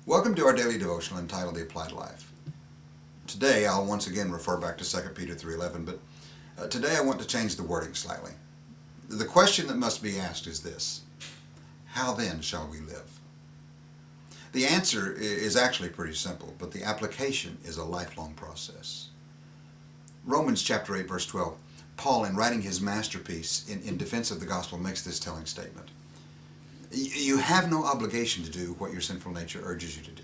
Welcome to our daily devotional entitled The Applied Life. Today I'll once again refer back to 2 Peter 3:11, but today I want to change the wording slightly. The question that must be asked is this: how then shall we live? The answer is actually pretty simple, but the application is a lifelong process. Romans chapter 8 verse 12, Paul, in writing his masterpiece in defense of the gospel, makes this telling statement. You have no obligation to do what your sinful nature urges you to do.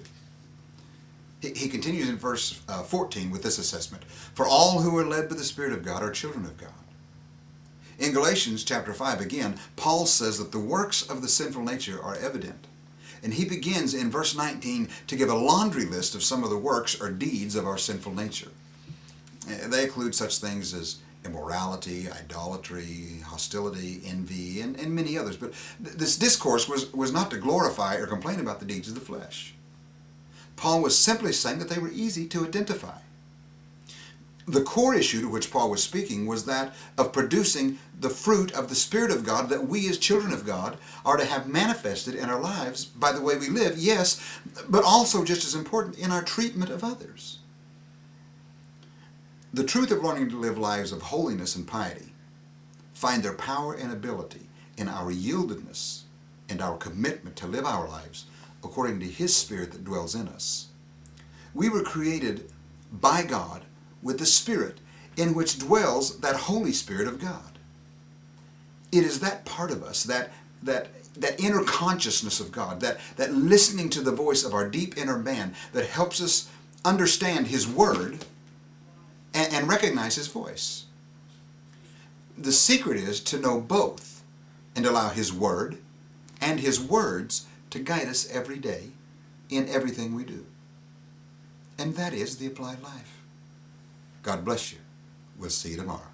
He continues in verse 14 with this assessment: for all who are led by the Spirit of God are children of God. In Galatians chapter 5 again, Paul says that the works of the sinful nature are evident. And he begins in verse 19 to give a laundry list of some of the works or deeds of our sinful nature. They include such things as immorality, idolatry, hostility, envy, and many others. But this discourse was not to glorify or complain about the deeds of the flesh. Paul was simply saying that they were easy to identify. The core issue to which Paul was speaking was that of producing the fruit of the Spirit of God that we as children of God are to have manifested in our lives by the way we live, yes, but also just as important in our treatment of others. The truth of learning to live lives of holiness and piety find their power and ability in our yieldedness and our commitment to live our lives according to His Spirit that dwells in us. We were created by God with the Spirit in which dwells that Holy Spirit of God. It is that part of us, that inner consciousness of God, that listening to the voice of our deep inner man that helps us understand His Word and recognize His voice. The secret is to know both and allow His Word and His words to guide us every day in everything we do. And that is the applied life. God bless you. We'll see you tomorrow.